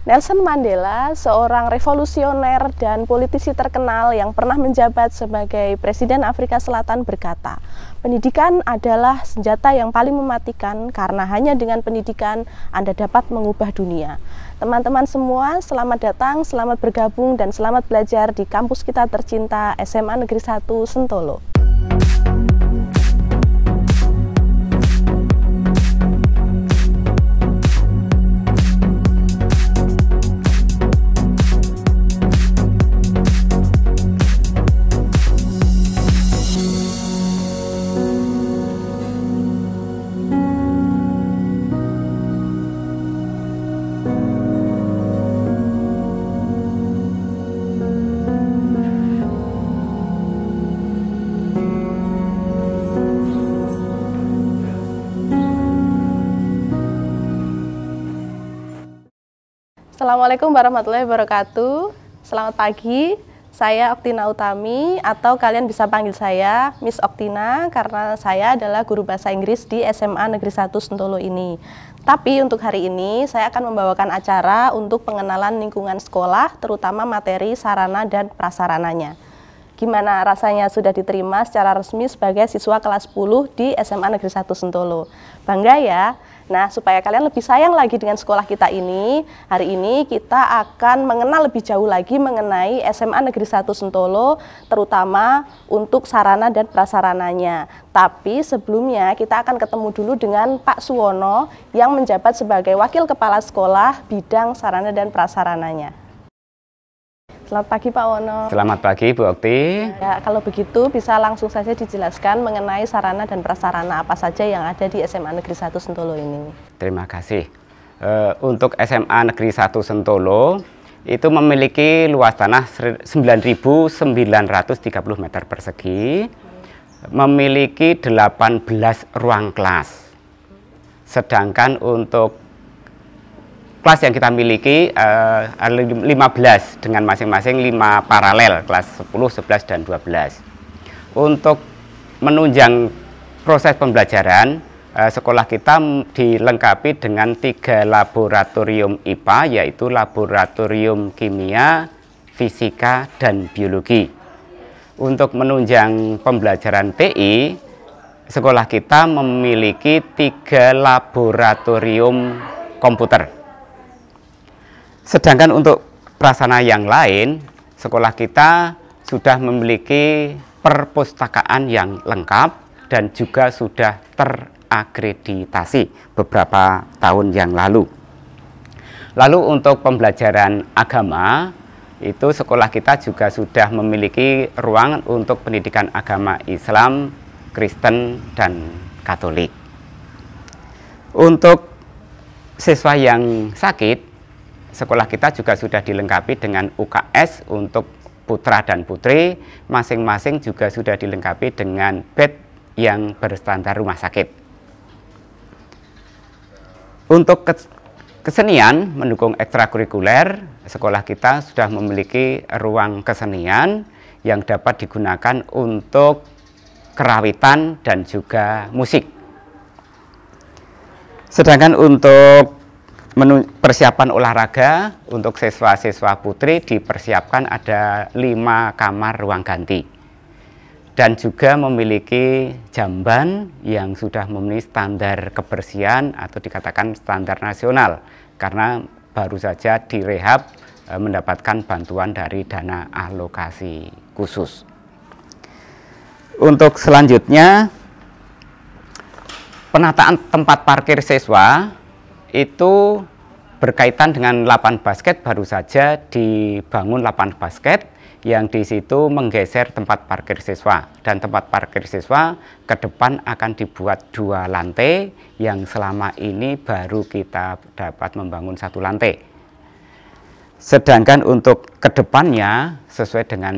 Nelson Mandela, seorang revolusioner dan politisi terkenal yang pernah menjabat sebagai Presiden Afrika Selatan berkata, pendidikan adalah senjata yang paling mematikan karena hanya dengan pendidikan Anda dapat mengubah dunia. Teman-teman semua, selamat datang, selamat bergabung, dan selamat belajar di kampus kita tercinta SMA Negeri 1 Sentolo. Assalamualaikum warahmatullahi wabarakatuh. Selamat pagi, saya Oktina Utami atau kalian bisa panggil saya Miss Oktina karena saya adalah guru bahasa Inggris di SMA Negeri 1 Sentolo ini. Tapi untuk hari ini saya akan membawakan acara untuk pengenalan lingkungan sekolah, terutama materi, sarana, dan prasarananya. Gimana rasanya sudah diterima secara resmi sebagai siswa kelas 10 di SMA Negeri 1 Sentolo? Bangga ya? Nah, supaya kalian lebih sayang lagi dengan sekolah kita ini, hari ini kita akan mengenal lebih jauh lagi mengenai SMA Negeri 1 Sentolo, terutama untuk sarana dan prasarananya. Tapi sebelumnya kita akan ketemu dulu dengan Pak Suwono yang menjabat sebagai Wakil Kepala Sekolah Bidang Sarana dan Prasarananya. Selamat pagi Pak Wono. Selamat pagi Bu Okti. Ya, kalau begitu bisa langsung saja dijelaskan mengenai sarana dan prasarana apa saja yang ada di SMA Negeri 1 Sentolo ini. Terima kasih. Untuk SMA Negeri 1 Sentolo itu memiliki luas tanah 9.930 meter persegi, memiliki 18 ruang kelas. Sedangkan untuk kelas yang kita miliki 15 dengan masing-masing 5 paralel, kelas 10, 11, dan 12. Untuk menunjang proses pembelajaran, sekolah kita dilengkapi dengan 3 laboratorium IPA, yaitu laboratorium kimia, fisika, dan biologi. Untuk menunjang pembelajaran TI, sekolah kita memiliki 3 laboratorium komputer. Sedangkan untuk prasarana yang lain, sekolah kita sudah memiliki perpustakaan yang lengkap dan juga sudah terakreditasi beberapa tahun yang lalu. Lalu untuk pembelajaran agama, itu sekolah kita juga sudah memiliki ruangan untuk pendidikan agama Islam, Kristen, dan Katolik. Untuk siswa yang sakit, sekolah kita juga sudah dilengkapi dengan UKS untuk putra dan putri, masing-masing juga sudah dilengkapi dengan bed yang berstandar rumah sakit. Untuk kesenian mendukung ekstrakurikuler, sekolah kita sudah memiliki ruang kesenian yang dapat digunakan untuk kerawitan dan juga musik. Sedangkan untuk persiapan olahraga untuk siswa-siswa putri dipersiapkan ada 5 kamar ruang ganti dan juga memiliki jamban yang sudah memenuhi standar kebersihan atau dikatakan standar nasional karena baru saja direhab mendapatkan bantuan dari dana alokasi khusus. Untuk selanjutnya, penataan tempat parkir siswa itu berkaitan dengan lapangan basket, baru saja dibangun lapangan basket yang di situ menggeser tempat parkir siswa, dan tempat parkir siswa ke depan akan dibuat 2 lantai yang selama ini baru kita dapat membangun 1 lantai. Sedangkan untuk kedepannya sesuai dengan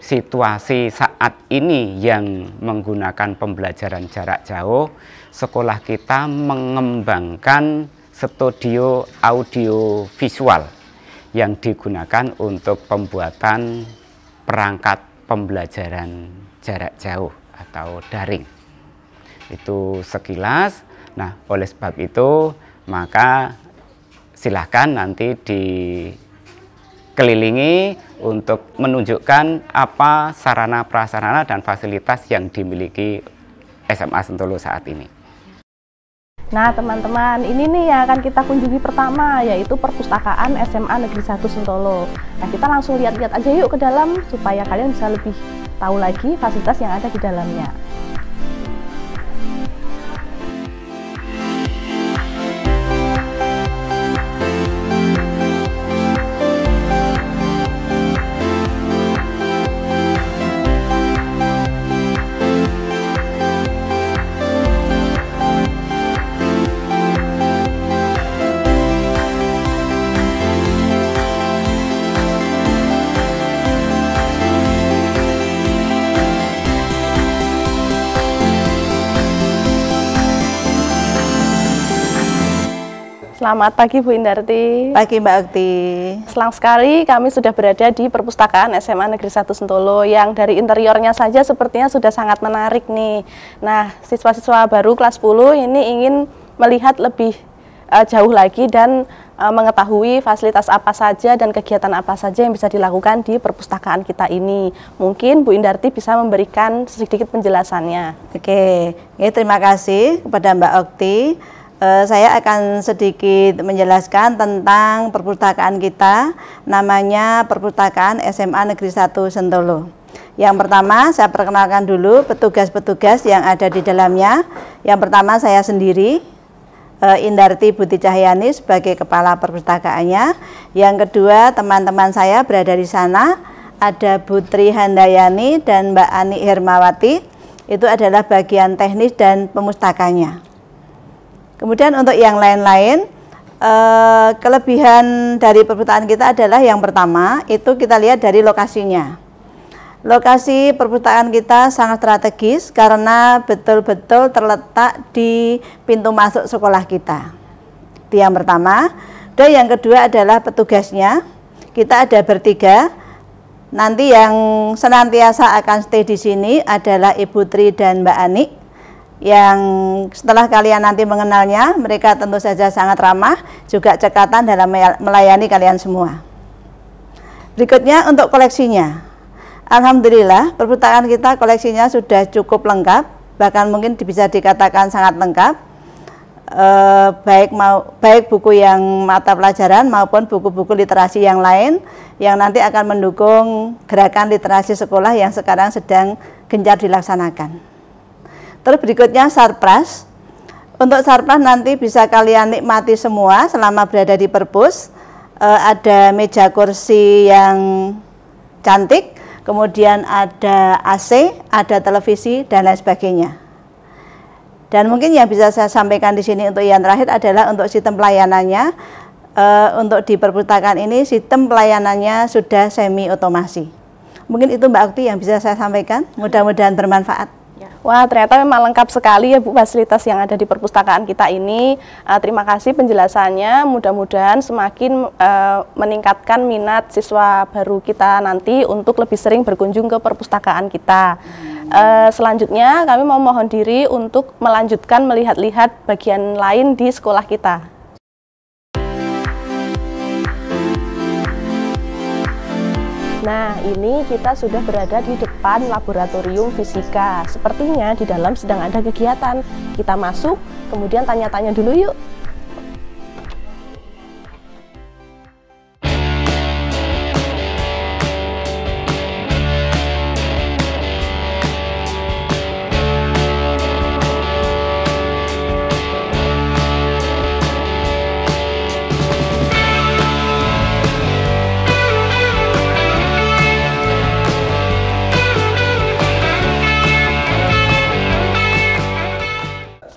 situasi saat ini yang menggunakan pembelajaran jarak jauh, sekolah kita mengembangkan studio audio visual yang digunakan untuk pembuatan perangkat pembelajaran jarak jauh atau daring. Itu sekilas. Nah, oleh sebab itu maka silahkan nanti dikelilingi untuk menunjukkan apa sarana prasarana dan fasilitas yang dimiliki SMA Sentolo saat ini. Nah teman-teman, ini nih yang akan kita kunjungi pertama, yaitu perpustakaan SMA Negeri 1 Sentolo. Nah kita langsung lihat-lihat aja yuk ke dalam, supaya kalian bisa lebih tahu lagi fasilitas yang ada di dalamnya. Selamat pagi Bu Indarti. Pagi Mbak Okti. Senang sekali kami sudah berada di perpustakaan SMA Negeri 1 Sentolo yang dari interiornya saja sepertinya sudah sangat menarik nih. Nah, siswa-siswa baru kelas 10 ini ingin melihat lebih jauh lagi dan mengetahui fasilitas apa saja dan kegiatan apa saja yang bisa dilakukan di perpustakaan kita ini. Mungkin Bu Indarti bisa memberikan sedikit penjelasannya. Oke, terima kasih kepada Mbak Okti. Saya akan sedikit menjelaskan tentang perpustakaan kita, namanya Perpustakaan SMA Negeri 1 Sentolo. Yang pertama, saya perkenalkan dulu petugas-petugas yang ada di dalamnya. Yang pertama, saya sendiri, Indarti Buti Cahyani sebagai kepala perpustakaannya. Yang kedua, teman-teman saya berada di sana, ada Bu Tri Handayani dan Mbak Ani Hermawati. Itu adalah bagian teknis dan pemustakanya. Kemudian untuk yang lain-lain, kelebihan dari perpustakaan kita adalah yang pertama, itu kita lihat dari lokasinya. Lokasi perpustakaan kita sangat strategis karena betul-betul terletak di pintu masuk sekolah kita. Itu yang pertama. Dan yang kedua adalah petugasnya. Kita ada bertiga. Nanti yang senantiasa akan stay di sini adalah Ibu Tri dan Mbak Ani. Yang setelah kalian nanti mengenalnya, mereka tentu saja sangat ramah, juga cekatan dalam melayani kalian semua. Berikutnya untuk koleksinya. Alhamdulillah, perpustakaan kita koleksinya sudah cukup lengkap, bahkan mungkin bisa dikatakan sangat lengkap. Baik buku yang mata pelajaran maupun buku-buku literasi yang lain yang nanti akan mendukung gerakan literasi sekolah yang sekarang sedang gencar dilaksanakan. Terus berikutnya sarpras. Untuk sarpras nanti bisa kalian nikmati semua selama berada di perpus. Ada meja kursi yang cantik, kemudian ada AC, ada televisi dan lain sebagainya. Dan mungkin yang bisa saya sampaikan di sini untuk yang terakhir adalah untuk sistem pelayanannya. Untuk di perpustakaan ini sistem pelayanannya sudah semi otomasi. Mungkin itu Mbak Okti yang bisa saya sampaikan. Mudah-mudahan bermanfaat. Wah, ternyata memang lengkap sekali ya Bu fasilitas yang ada di perpustakaan kita ini. Terima kasih penjelasannya, mudah-mudahan semakin meningkatkan minat siswa baru kita nanti untuk lebih sering berkunjung ke perpustakaan kita. Selanjutnya kami mau mohon diri untuk melanjutkan melihat-lihat bagian lain di sekolah kita. Nah, ini kita sudah berada di depan laboratorium fisika. Sepertinya di dalam sedang ada kegiatan. Kita masuk, kemudian tanya-tanya dulu yuk.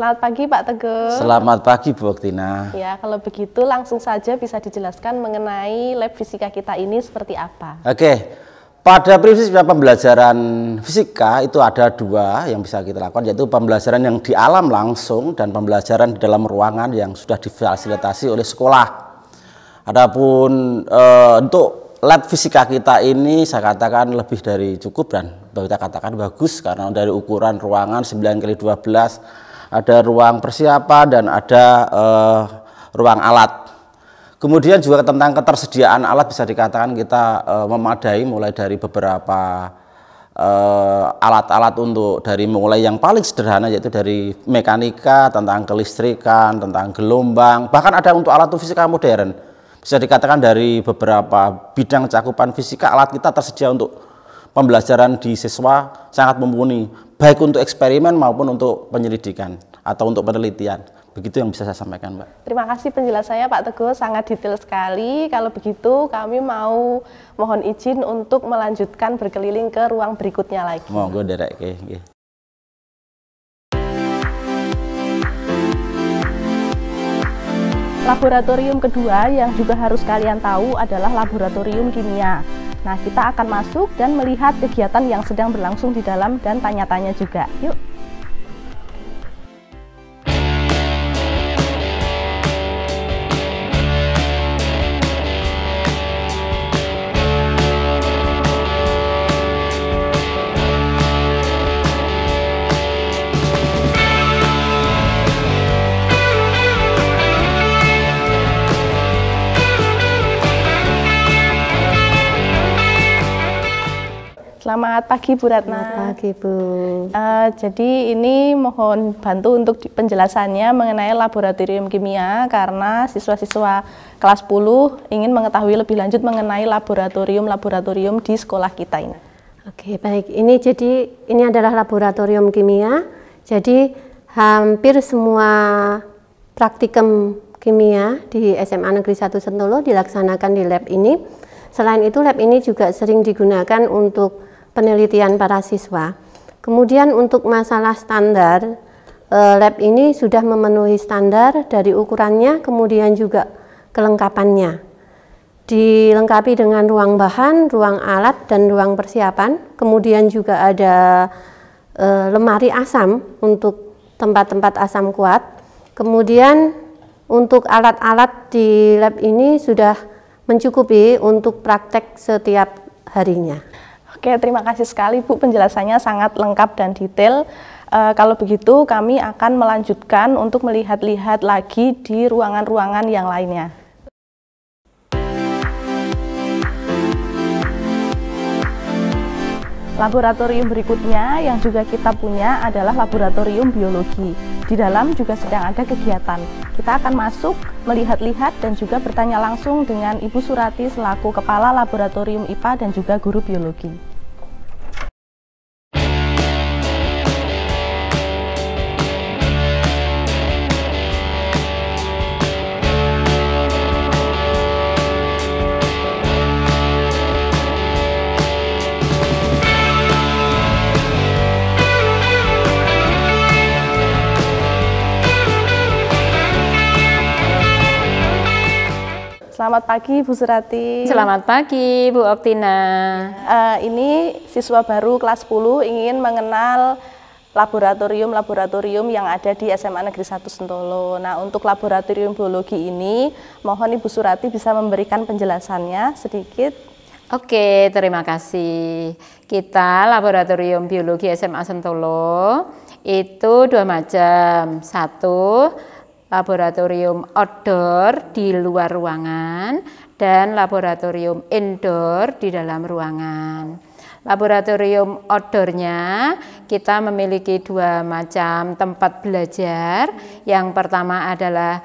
Selamat pagi Pak Teguh. Selamat pagi Bu Oktina. Ya, kalau begitu langsung saja bisa dijelaskan mengenai lab fisika kita ini seperti apa. Oke, pada prinsip pembelajaran fisika itu ada dua yang bisa kita lakukan, yaitu pembelajaran yang di alam langsung dan pembelajaran di dalam ruangan yang sudah difasilitasi oleh sekolah. Adapun untuk lab fisika kita ini saya katakan lebih dari cukup dan kita katakan bagus karena dari ukuran ruangan 9x12, ada ruang persiapan dan ada ruang alat. Kemudian juga tentang ketersediaan alat bisa dikatakan kita memadai, mulai dari beberapa alat-alat untuk dari mulai yang paling sederhana yaitu dari mekanika, tentang kelistrikan, tentang gelombang, bahkan ada untuk alat fisika modern. Bisa dikatakan dari beberapa bidang cakupan fisika alat kita tersedia untuk pembelajaran di siswa sangat mumpuni, baik untuk eksperimen maupun untuk penyelidikan atau untuk penelitian. Begitu yang bisa saya sampaikan, Mbak. Terima kasih penjelasannya Pak Teguh, sangat detail sekali. Kalau begitu kami mau mohon izin untuk melanjutkan berkeliling ke ruang berikutnya lagi. Monggo derek nggih. Laboratorium kedua yang juga harus kalian tahu adalah laboratorium kimia. Nah, kita akan masuk dan melihat kegiatan yang sedang berlangsung di dalam dan tanya-tanya juga. Yuk. Selamat pagi Bu Ratna. Selamat pagi Bu. Jadi ini mohon bantu untuk penjelasannya mengenai laboratorium kimia karena siswa-siswa kelas 10 ingin mengetahui lebih lanjut mengenai laboratorium-laboratorium di sekolah kita ini. Oke, baik. Ini adalah laboratorium kimia. Jadi hampir semua praktikum kimia di SMA Negeri 1 Sentolo dilaksanakan di lab ini. Selain itu, lab ini juga sering digunakan untuk penelitian para siswa. Kemudian untuk masalah standar, lab ini sudah memenuhi standar dari ukurannya, kemudian juga kelengkapannya. Dilengkapi dengan ruang bahan, ruang alat, dan ruang persiapan. Kemudian juga ada lemari asam untuk tempat-tempat asam kuat. Kemudian untuk alat-alat di lab ini sudah mencukupi untuk praktek setiap harinya. Oke, terima kasih sekali Bu, penjelasannya sangat lengkap dan detail. Kalau begitu kami akan melanjutkan untuk melihat-lihat lagi di ruangan-ruangan yang lainnya. Laboratorium berikutnya yang juga kita punya adalah laboratorium biologi. Di dalam juga sedang ada kegiatan. Kita akan masuk, melihat-lihat dan juga bertanya langsung dengan Ibu Surati selaku Kepala Laboratorium IPA dan juga guru biologi. Selamat pagi Bu Surati. Selamat pagi Bu Oktina. Ini siswa baru kelas 10 ingin mengenal laboratorium-laboratorium yang ada di SMA Negeri 1 Sentolo. Nah, untuk laboratorium biologi ini, mohon Ibu Surati bisa memberikan penjelasannya sedikit. Oke, terima kasih. Kita laboratorium biologi SMA Sentolo itu dua macam. Satu, laboratorium outdoor di luar ruangan dan laboratorium indoor di dalam ruangan. Laboratorium outdoornya kita memiliki dua macam tempat belajar. Yang pertama adalah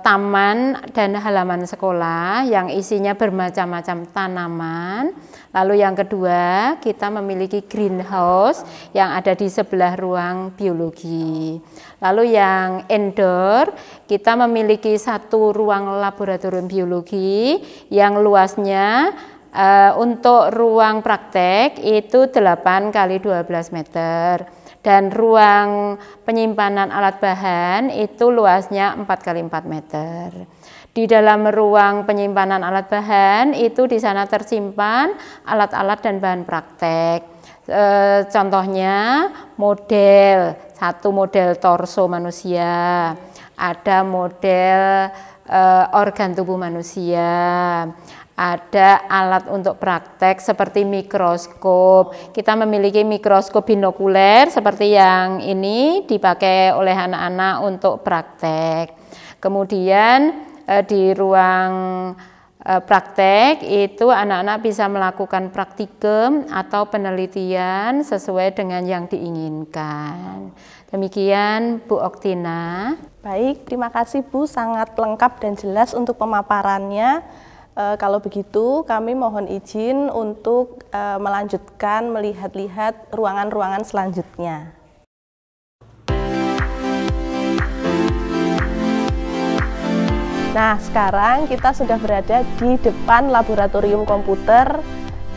taman dan halaman sekolah yang isinya bermacam-macam tanaman. Lalu yang kedua, kita memiliki greenhouse yang ada di sebelah ruang biologi. Lalu yang indoor, kita memiliki satu ruang laboratorium biologi yang luasnya untuk ruang praktek itu 8 x 12 meter. Dan ruang penyimpanan alat bahan itu luasnya 4 x 4 meter. Di dalam ruang penyimpanan alat bahan itu di sana tersimpan alat-alat dan bahan praktek. Contohnya satu model torso manusia, ada model organ tubuh manusia, ada alat untuk praktek seperti mikroskop. Kita memiliki mikroskop binokuler seperti yang ini dipakai oleh anak-anak untuk praktek. Kemudian di ruang praktek itu anak-anak bisa melakukan praktikum atau penelitian sesuai dengan yang diinginkan. Demikian Bu Oktina. Baik, terima kasih Bu, sangat lengkap dan jelas untuk pemaparannya. Kalau begitu kami mohon izin untuk melanjutkan melihat-lihat ruangan-ruangan selanjutnya. Nah, sekarang kita sudah berada di depan laboratorium komputer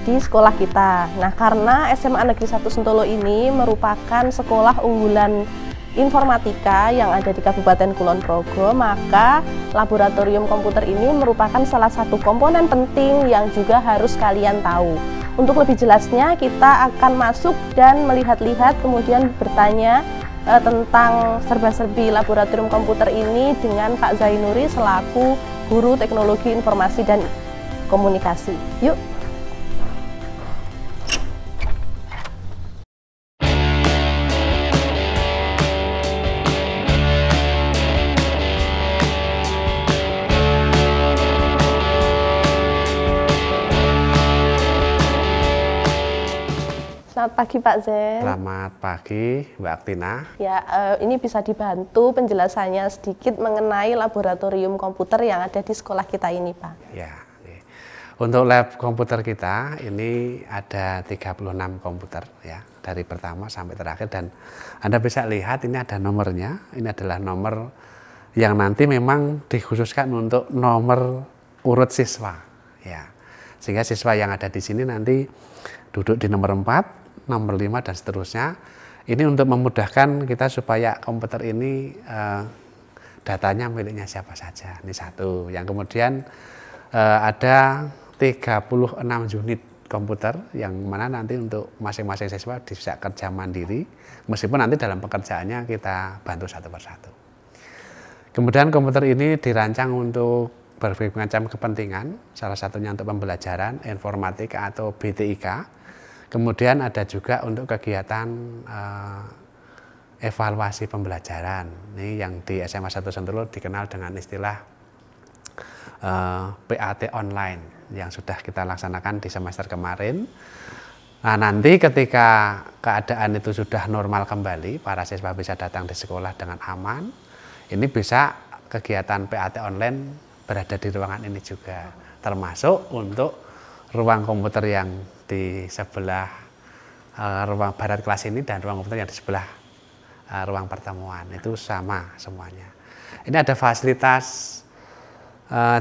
di sekolah kita. Nah, karena SMA Negeri 1 Sentolo ini merupakan sekolah unggulan informatika yang ada di Kabupaten Kulon Progo, maka laboratorium komputer ini merupakan salah satu komponen penting yang juga harus kalian tahu. Untuk lebih jelasnya, kita akan masuk dan melihat-lihat, kemudian bertanya tentang serba-serbi laboratorium komputer ini dengan Pak Zainuri selaku Guru Teknologi Informasi dan Komunikasi. Yuk! Selamat pagi Pak Zen. Selamat pagi Mbak Oktina. Ya, ini bisa dibantu penjelasannya sedikit mengenai laboratorium komputer yang ada di sekolah kita ini Pak. Ya, untuk lab komputer kita ini ada 36 komputer ya, dari pertama sampai terakhir, dan Anda bisa lihat ini ada nomornya. Ini adalah nomor yang nanti memang dikhususkan untuk nomor urut siswa ya. Sehingga siswa yang ada di sini nanti duduk di nomor 4, nomor 5 dan seterusnya. Ini untuk memudahkan kita supaya komputer ini datanya miliknya siapa saja. Ini satu. Yang kemudian ada 36 unit komputer yang mana nanti untuk masing-masing siswa bisa kerja mandiri, meskipun nanti dalam pekerjaannya kita bantu satu persatu. Kemudian komputer ini dirancang untuk berbagai macam kepentingan, salah satunya untuk pembelajaran informatika atau BTIK. Kemudian ada juga untuk kegiatan evaluasi pembelajaran. Ini yang di SMA 1 Sentolo dikenal dengan istilah PAT online yang sudah kita laksanakan di semester kemarin. Nah, nanti ketika keadaan itu sudah normal kembali, para siswa bisa datang di sekolah dengan aman. Ini bisa kegiatan PAT online berada di ruangan ini juga, termasuk untuk ruang komputer yang di sebelah ruang barat kelas ini dan ruang komputer yang di sebelah ruang pertemuan, itu sama semuanya. Ini ada fasilitas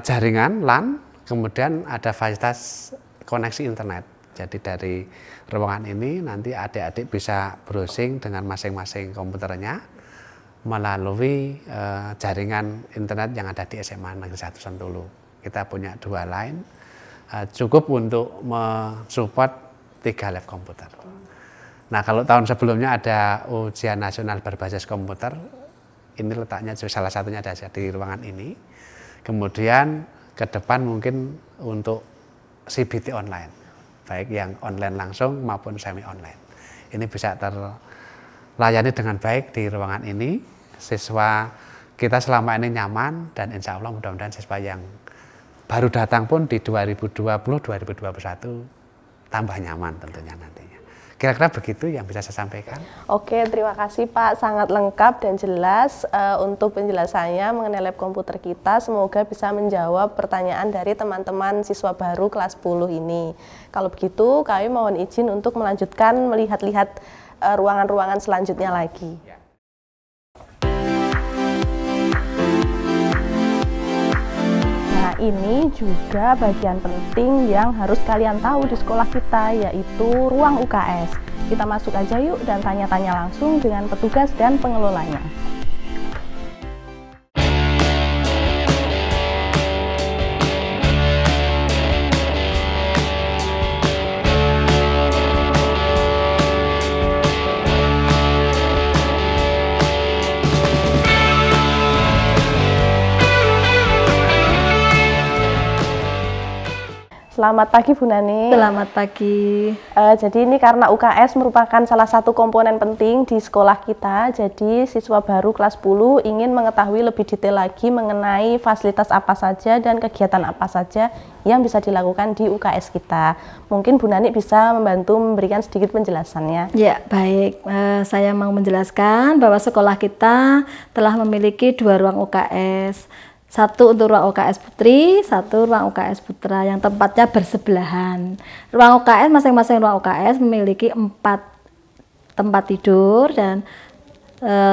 jaringan LAN, kemudian ada fasilitas koneksi internet. Jadi dari ruangan ini nanti adik-adik bisa browsing dengan masing-masing komputernya melalui jaringan internet yang ada di SMA Negeri 1 Sentolo. Kita punya 2 line, cukup untuk mensupport 3 lab komputer. Nah, kalau tahun sebelumnya ada ujian nasional berbasis komputer, ini letaknya salah satunya ada di ruangan ini. Kemudian ke depan mungkin untuk CBT online, baik yang online langsung maupun semi online. Ini bisa terlayani dengan baik di ruangan ini. Siswa kita selama ini nyaman, dan insya Allah mudah-mudahan siswa yang baru datang pun di 2020-2021 tambah nyaman tentunya nantinya. Kira-kira begitu yang bisa saya sampaikan. Oke, terima kasih Pak, sangat lengkap dan jelas untuk penjelasannya mengenai lab komputer kita. Semoga bisa menjawab pertanyaan dari teman-teman siswa baru kelas 10 ini. Kalau begitu, kami mohon izin untuk melanjutkan melihat-lihat ruangan-ruangan selanjutnya lagi. Nah, ini juga bagian penting yang harus kalian tahu di sekolah kita, yaitu ruang UKS. Kita masuk aja yuk dan tanya-tanya langsung dengan petugas dan pengelolanya. Selamat pagi Bu Nani. Selamat pagi. Jadi ini karena UKS merupakan salah satu komponen penting di sekolah kita, jadi siswa baru kelas 10 ingin mengetahui lebih detail lagi mengenai fasilitas apa saja dan kegiatan apa saja yang bisa dilakukan di UKS kita. Mungkin Bu Nani bisa membantu memberikan sedikit penjelasannya. Ya, baik. Saya mau menjelaskan bahwa sekolah kita telah memiliki 2 ruang UKS. Satu untuk ruang UKS Putri, satu ruang UKS Putra yang tempatnya bersebelahan. Ruang UKS, masing-masing ruang UKS memiliki 4 tempat tidur dan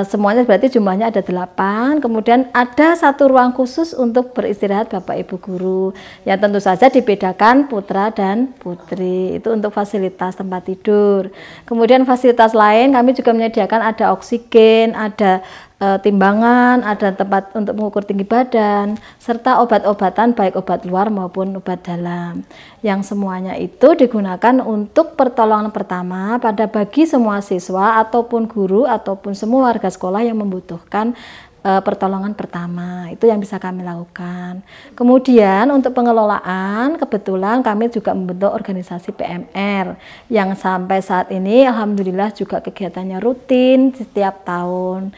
semuanya berarti jumlahnya ada 8. Kemudian ada 1 ruang khusus untuk beristirahat Bapak Ibu guru yang tentu saja dibedakan putra dan putri, itu untuk fasilitas tempat tidur. Kemudian fasilitas lain kami juga menyediakan ada oksigen, ada timbangan, ada tempat untuk mengukur tinggi badan, serta obat-obatan baik obat luar maupun obat dalam, yang semuanya itu digunakan untuk pertolongan pertama bagi semua siswa ataupun guru ataupun semua warga sekolah yang membutuhkan pertolongan pertama. Itu yang bisa kami lakukan. Kemudian untuk pengelolaan, kebetulan kami juga membentuk organisasi PMR yang sampai saat ini alhamdulillah juga kegiatannya rutin setiap tahun.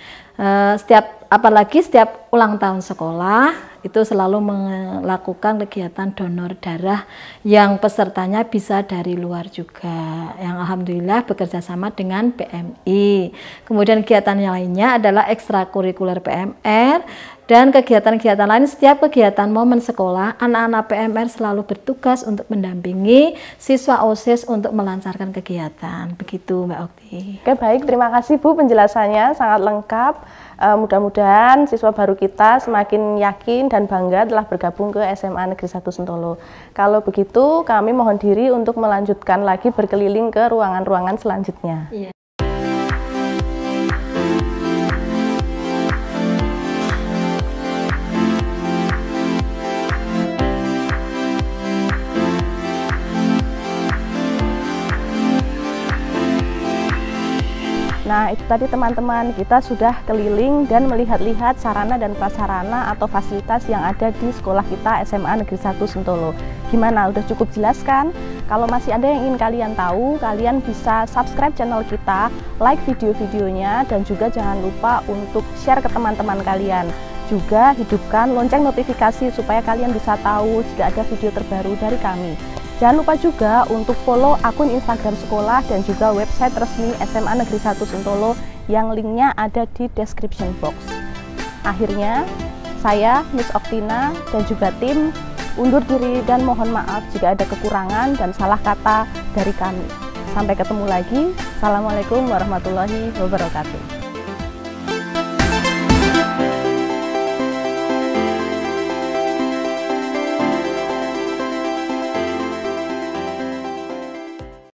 Apalagi setiap ulang tahun sekolah itu selalu melakukan kegiatan donor darah yang pesertanya bisa dari luar juga, yang alhamdulillah bekerja sama dengan PMI. Kemudian kegiatan yang lainnya adalah ekstrakurikuler PMR dan kegiatan-kegiatan lain. Setiap kegiatan momen sekolah, anak-anak PMR selalu bertugas untuk mendampingi siswa OSIS untuk melancarkan kegiatan. Begitu Mbak Okti. Oke, baik, terima kasih Bu, penjelasannya sangat lengkap. Mudah-mudahan siswa baru kita semakin yakin dan bangga telah bergabung ke SMA Negeri 1 Sentolo. Kalau begitu kami mohon diri untuk melanjutkan lagi berkeliling ke ruangan-ruangan selanjutnya. Iya. Nah, itu tadi teman-teman, kita sudah keliling dan melihat-lihat sarana dan prasarana atau fasilitas yang ada di sekolah kita SMA Negeri 1 Sentolo. Gimana, udah cukup jelas kan? Kalau masih ada yang ingin kalian tahu, kalian bisa subscribe channel kita, like video-videonya, dan juga jangan lupa untuk share ke teman-teman kalian. Juga hidupkan lonceng notifikasi supaya kalian bisa tahu jika ada video terbaru dari kami. Jangan lupa juga untuk follow akun Instagram sekolah dan juga website resmi SMA Negeri 1 Sentolo yang linknya ada di description box. Akhirnya, saya Miss Oktina dan juga tim undur diri dan mohon maaf jika ada kekurangan dan salah kata dari kami. Sampai ketemu lagi. Assalamualaikum warahmatullahi wabarakatuh.